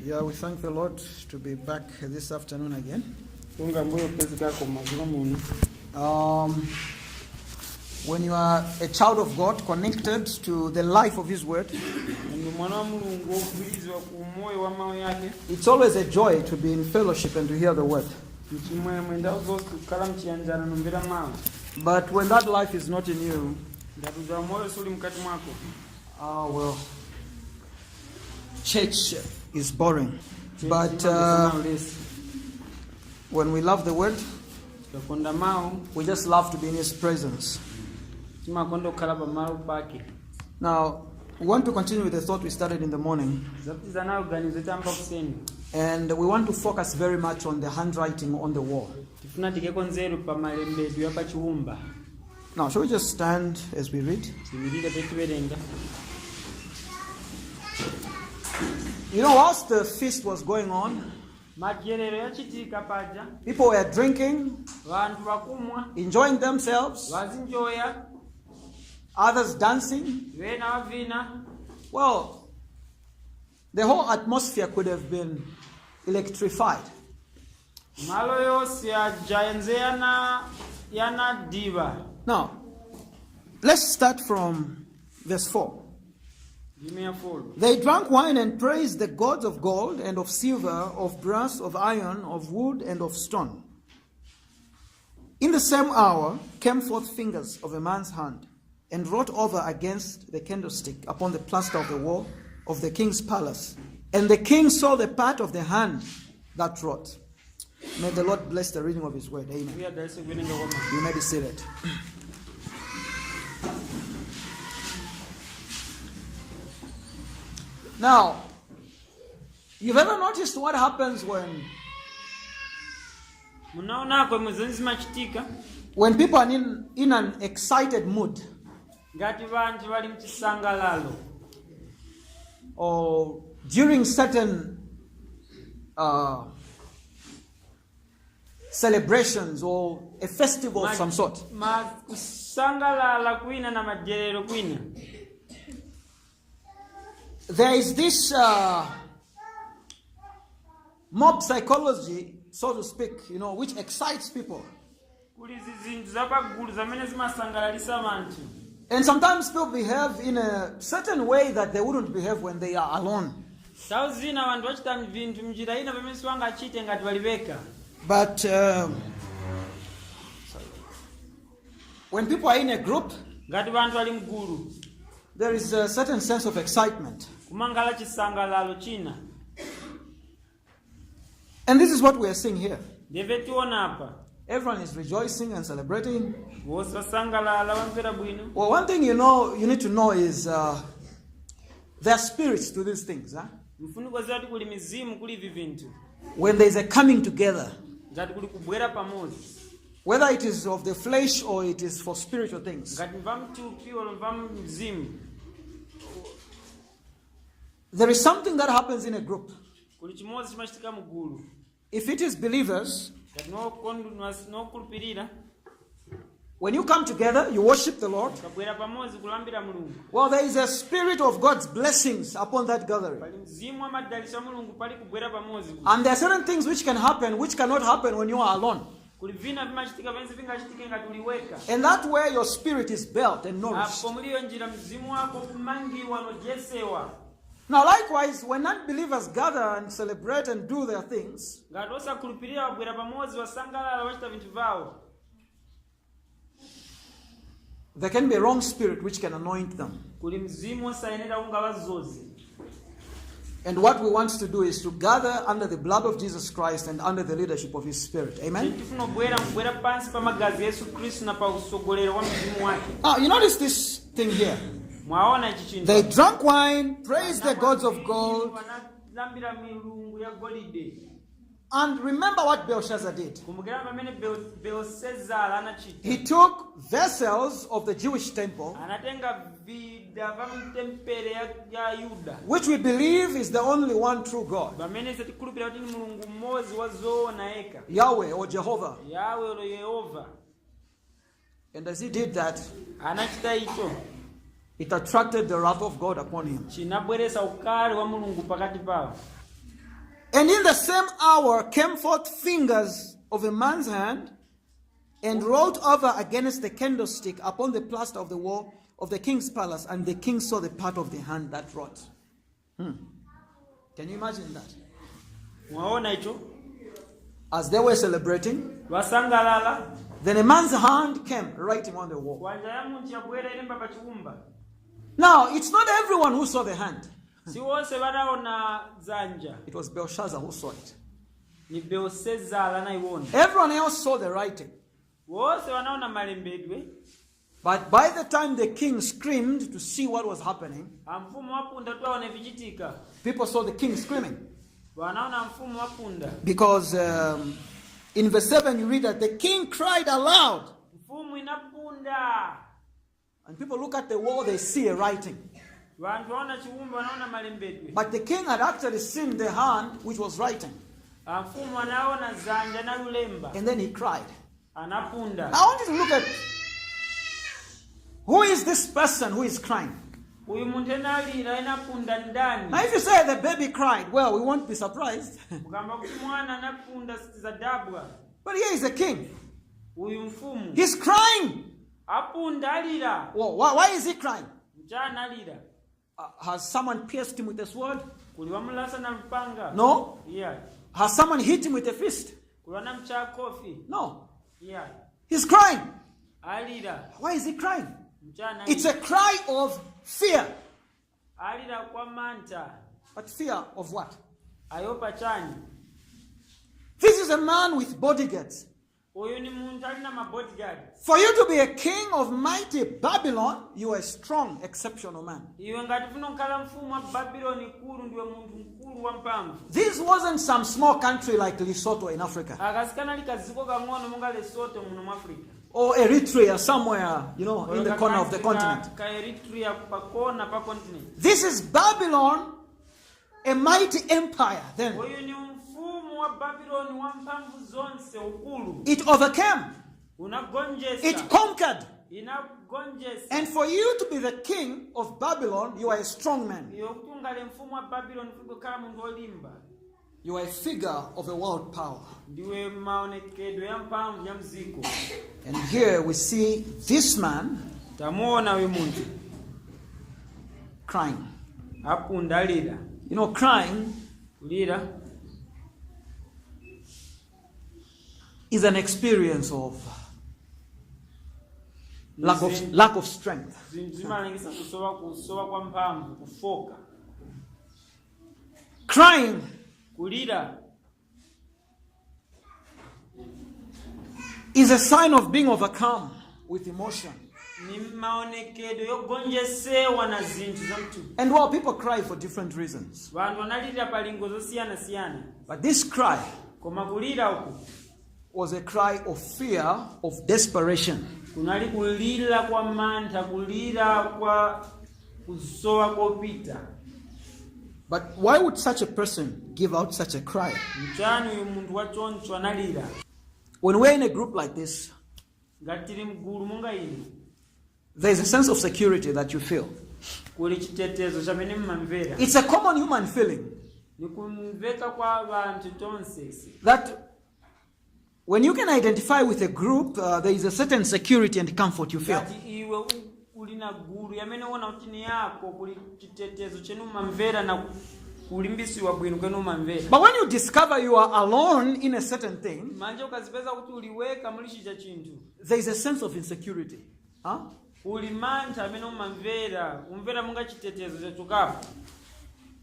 Yeah, we thank the Lord to be back this afternoon again. When you are a child of God connected to the life of His Word, it's always a joy to be in fellowship and to hear the Word. But when that life is not in you, well, church is boring. But when we love the Word, we just love to be in His presence. Now, we want to continue with the thought we started in the morning. And we want to focus very much on the handwriting on the wall. Now, shall we just stand as we read? You know, whilst the feast was going on, people were drinking, enjoying themselves, others dancing. Well, the whole atmosphere could have been electrified. Now, let's start from verse 4. They drank wine and praised the gods of gold and of silver, of brass, of iron, of wood, and of stone. In the same hour came forth fingers of a man's hand, and wrote over against the candlestick upon the plaster of the wall of the king's palace. And the king saw the part of the hand that wrote. May the Lord bless the reading of His word. Amen. You may be seated. Now, you've ever noticed what happens when people are in an excited mood, or during certain celebrations or a festival of some sort? There is this mob psychology, so to speak, you know, which excites people. And sometimes people behave in a certain way that they wouldn't behave when they are alone. But when people are in a group, there is a certain sense of excitement. And this is what we are seeing here. Everyone is rejoicing and celebrating. Well, one thing you need to know is there are spirits to these things. Huh? When there is a coming together, whether it is of the flesh or it is for spiritual things, there is something that happens in a group. If it is believers, when you come together, you worship the Lord. Well, there is a spirit of God's blessings upon that gathering. And there are certain things which can happen, which cannot happen when you are alone. And that way your spirit is built and nourished. Now likewise, when non-believers gather and celebrate and do their things, there can be a wrong spirit which can anoint them. And what we want to do is to gather under the blood of Jesus Christ and under the leadership of His Spirit. Amen? Now, you notice this thing here. They drank wine, praised the gods of gold. And remember what Belshazzar did. He took vessels of the Jewish temple, which we believe is the only one true God, Yahweh or Jehovah. And as he did that, it attracted the wrath of God upon him. And in the same hour came forth fingers of a man's hand, and wrote over against the candlestick upon the plaster of the wall of the king's palace, and the king saw the part of the hand that wrote. Can you imagine that? As they were celebrating, then a man's hand came writing on the wall. Now, it's not everyone who saw the hand. It was Belshazzar who saw it. Everyone else saw the writing. But by the time the king screamed to see what was happening, people saw the king screaming. Because in verse 7 you read that the king cried aloud. And people look at the wall, they see a writing. But the king had actually seen the hand which was writing. And then he cried. Now I want you to look at who is this person who is crying. Now if you say the baby cried, well, we won't be surprised. But here is the king. He's crying. Well, why is he crying? Has someone pierced him with a sword? No. Has someone hit him with a fist? No. He's crying. Why is he crying? It's a cry of fear. But fear of what? This is a man with bodyguards. For you to be a king of mighty Babylon, you are a strong, exceptional man. This wasn't some small country like Lesotho in Africa. Or Eritrea somewhere, in the corner of the continent. This is Babylon, a mighty empire then. It overcame. It conquered. And for you to be the king of Babylon, you are a strong man. You are a figure of a world power. And here we see this man crying. Crying is an experience of lack of strength. Crying is a sign of being overcome with emotion. And while people cry for different reasons, but this cry was a cry of fear, of desperation. But why would such a person give out such a cry? When we're in a group like this, there's a sense of security that you feel. It's a common human feeling that when you can identify with a group, there is a certain security and comfort you feel. But when you discover you are alone in a certain thing, there is a sense of insecurity.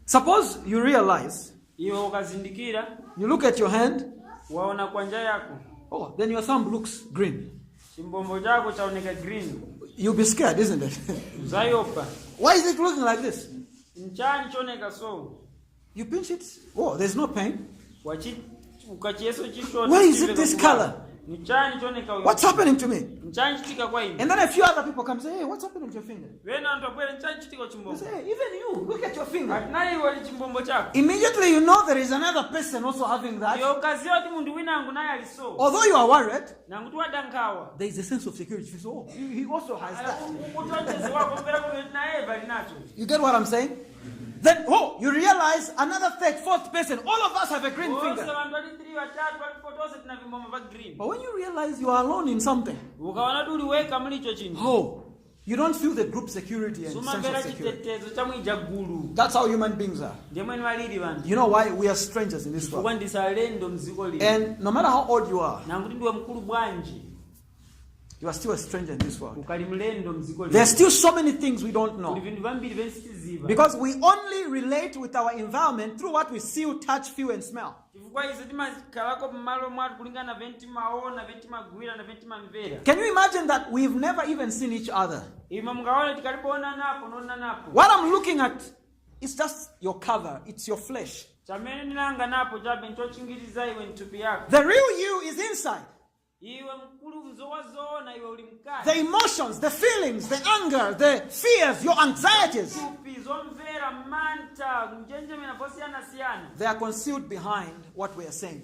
Suppose you realize, you look at your hand, oh, then your thumb looks green. You'll be scared, isn't it? Why is it looking like this? You pinch it, oh, there's no pain. Why is it this color? What's happening to me? And then a few other people come and say, hey, what's happening to your finger? You say, hey, even you, look at your finger. Immediately you know there is another person also having that. Although you are worried, there is a sense of security. So, he also has that. You get what I'm saying? Then, you realize another third, fourth person, all of us have a green finger. But when you realize you are alone in something, you don't feel the group security and sense of security. That's how human beings are. You know why? We are strangers in this world. And no matter how old you are, you are still a stranger in this world. There are still so many things we don't know. Because we only relate with our environment through what we see, touch, feel, and smell. Can you imagine that we've never even seen each other? What I'm looking at is just your cover, it's your flesh. The real you is inside. The emotions, the feelings, the anger, the fears, your anxieties, they are concealed behind what we are saying.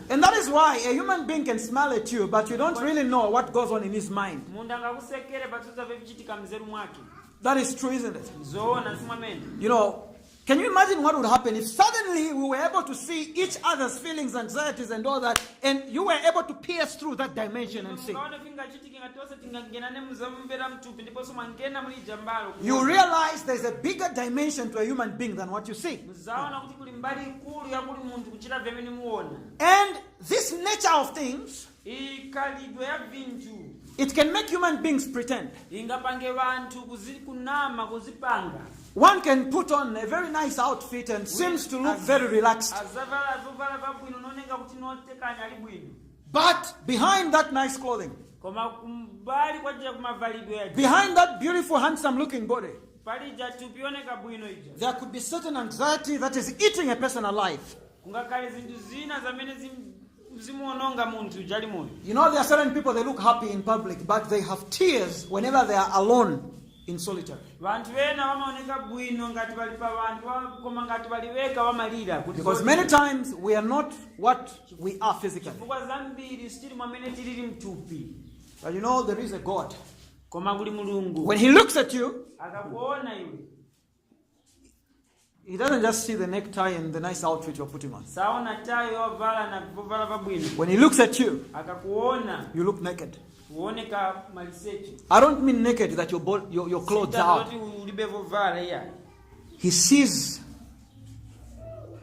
And that is why a human being can smile at you, but you don't really know what goes on in his mind. That is true, isn't it? You know, can you imagine what would happen if suddenly we were able to see each other's feelings, anxieties, and all that, and you were able to pierce through that dimension and see? You realize there's a bigger dimension to a human being than what you see. And this nature of things, it can make human beings pretend. One can put on a very nice outfit and seems to look very relaxed. But behind that nice clothing, behind that beautiful, handsome looking body, there could be certain anxiety that is eating a person alive. You know, there are certain people, they look happy in public, but they have tears whenever they are alone in solitary. Because many times we are not what we are physically. But you know, there is a God. When he looks at you, he doesn't just see the necktie and the nice outfit you're putting on. When he looks at you, you look naked. I don't mean naked that your clothes are out. He sees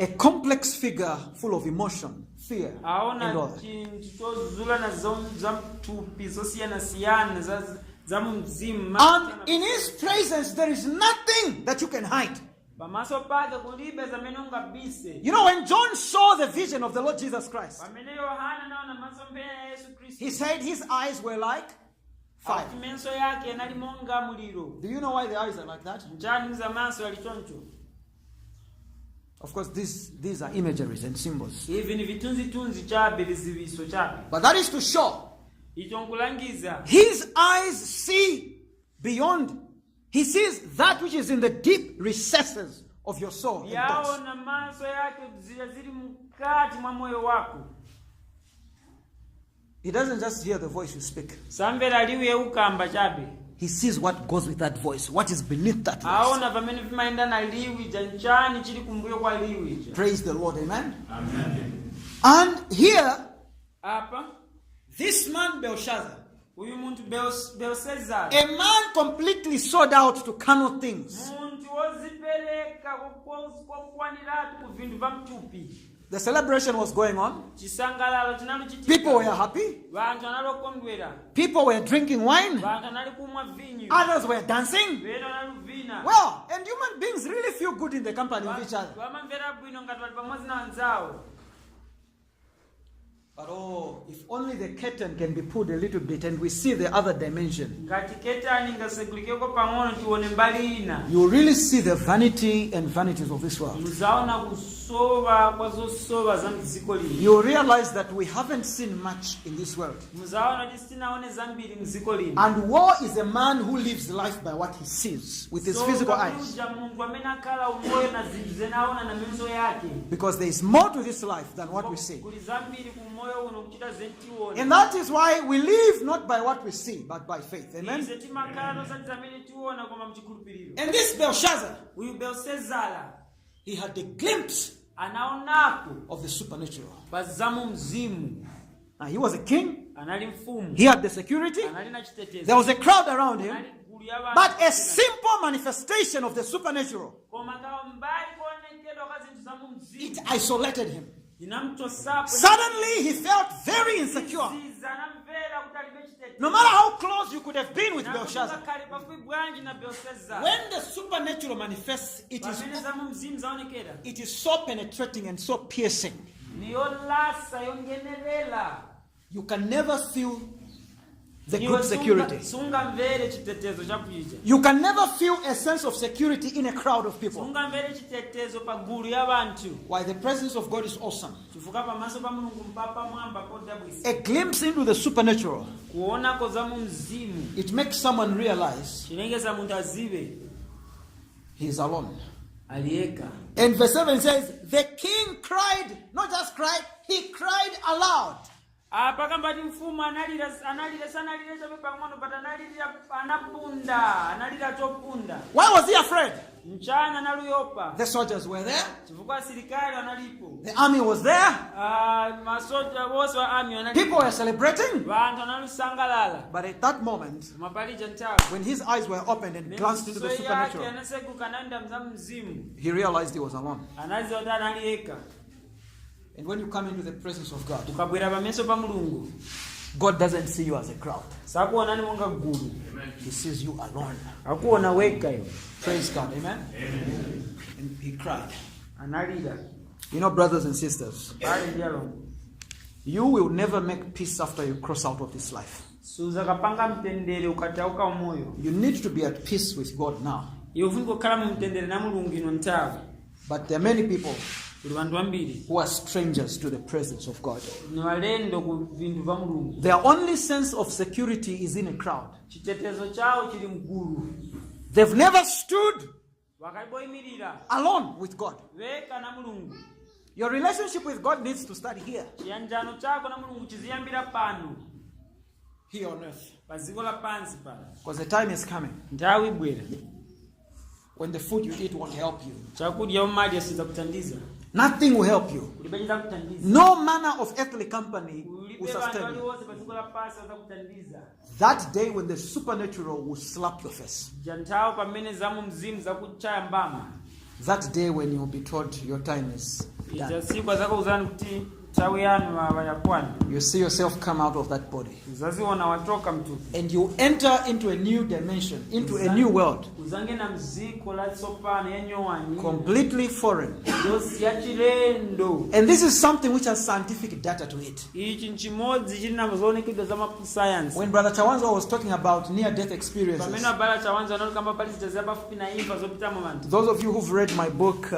a complex figure full of emotion, fear, and all that. And in his presence, there is nothing that you can hide. You know, when John saw the vision of the Lord Jesus Christ, he said his eyes were like fire. Do you know why the eyes are like that? Of course, these are imageries and symbols. But that is to show his eyes see beyond. He sees that which is in the deep recesses of your soul. He doesn't just hear the voice you speak. He sees what goes with that voice, what is beneath that voice. Praise the Lord, amen? Amen. And here, this man Belshazzar, a man completely sold out to carnal things. The celebration was going on. People were happy. People were drinking wine. Others were dancing. Well, and human beings really feel good in the company of each other. But if only the curtain can be pulled a little bit and we see the other dimension, you really see the vanity and vanities of this world. You realize that we haven't seen much in this world. And woe is a man who lives life by what he sees with his physical eyes. Because there is more to this life than what we see. And that is why we live not by what we see, but by faith. Amen. And this Belshazzar, he had a glimpse of the supernatural. He was a king. He had the security. There was a crowd around him. But a simple manifestation of the supernatural, it isolated him. Suddenly he felt very insecure. No matter how close you could have been with Belshazzar, when the supernatural manifests, it is so penetrating and so piercing. You can never feel the good security. You can never feel a sense of security in a crowd of people. Why? The presence of God is awesome. A glimpse into the supernatural, it makes someone realize he is alone. And verse 7 says, the king cried, not just cried, he cried aloud. Why was he afraid? The soldiers were there. The army was there. People were celebrating. But at that moment, when his eyes were opened and glanced into the supernatural, he realized he was alone. And when you come into the presence of God, God doesn't see you as a crowd. He sees you alone. Praise God. Amen? And he cried. You know, brothers and sisters, you will never make peace after you cross out of this life. You need to be at peace with God now. But there are many people who are strangers to the presence of God. Their only sense of security is in a crowd. They've never stood alone with God. Your relationship with God needs to start here. Here on earth. Because the time is coming when the food you eat won't help you. Nothing will help you. No manner of earthly company will sustain you. That day when the supernatural will slap your face. That day when you will be told your time is done. You see yourself come out of that body. And you enter into a new dimension, into a new world. Completely foreign. And this is something which has scientific data to it. When Brother Chawanza was talking about near-death experiences, those of you who've read my book,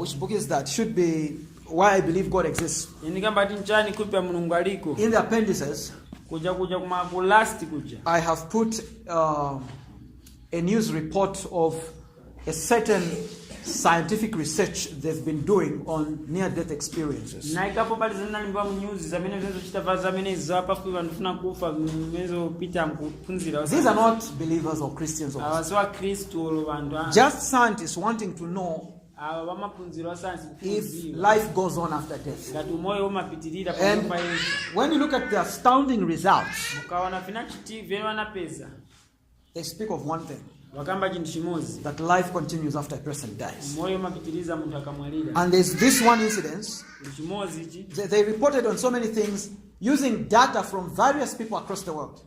which book is that? Should be Why I Believe God Exists. In the appendices, I have put a news report of a certain scientific research they've been doing on near-death experiences. These are not believers or Christians. Just scientists wanting to know if life goes on after death. And when you look at the astounding results, they speak of one thing: that life continues after a person dies. And there's this one incident. They reported on so many things using data from various people across the world.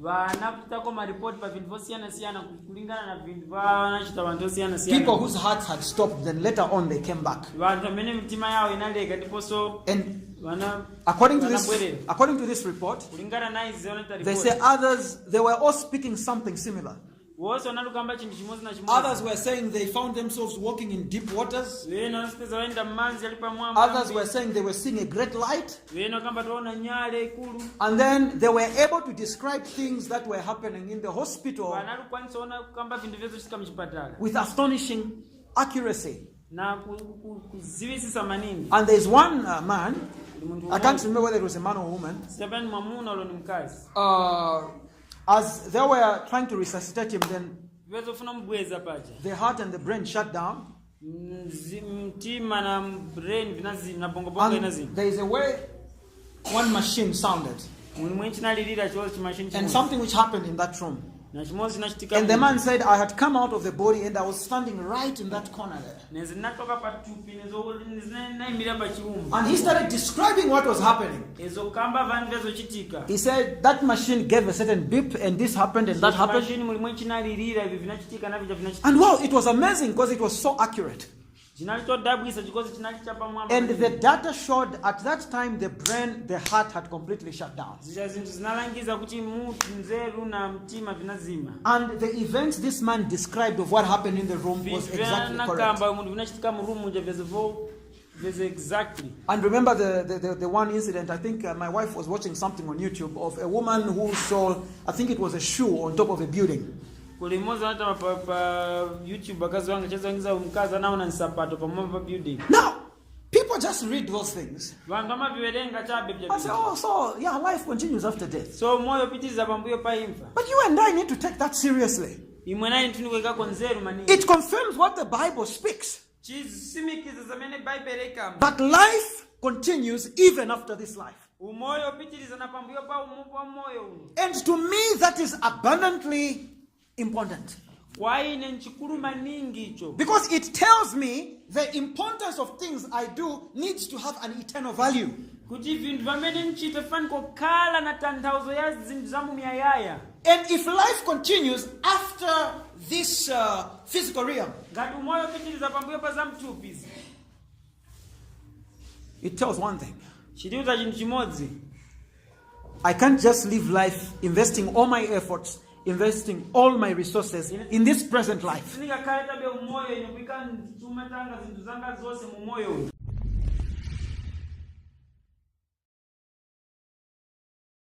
People whose hearts had stopped, then later on they came back. And according to this report, they say others, they were all speaking something similar. Others were saying they found themselves walking in deep waters. Others were saying they were seeing a great light. And then they were able to describe things that were happening in the hospital with astonishing accuracy. And there's one man, I can't remember whether it was a man or a woman, as they were trying to resuscitate him, then the heart and the brain shut down. And there is a way one machine sounded, and something which happened in that room. And the man said, I had come out of the body and I was standing right in that corner there. And he started describing what was happening. He said that machine gave a certain beep and this happened and that happened. And wow, it was amazing because it was so accurate. And the data showed at that time the brain, the heart had completely shut down. And the events this man described of what happened in the room was exactly correct. And remember the one incident, I think my wife was watching something on YouTube of a woman who saw, I think it was a shoe on top of a building. Now, people just read those things and say, oh, so yeah, life continues after death. But you and I need to take that seriously. It confirms what the Bible speaks, that life continues even after this life. And to me, that is abundantly important. Because it tells me the importance of things I do needs to have an eternal value. And if life continues after this physical realm, it tells one thing. I can't just live life investing all my efforts, investing all my resources in this present life.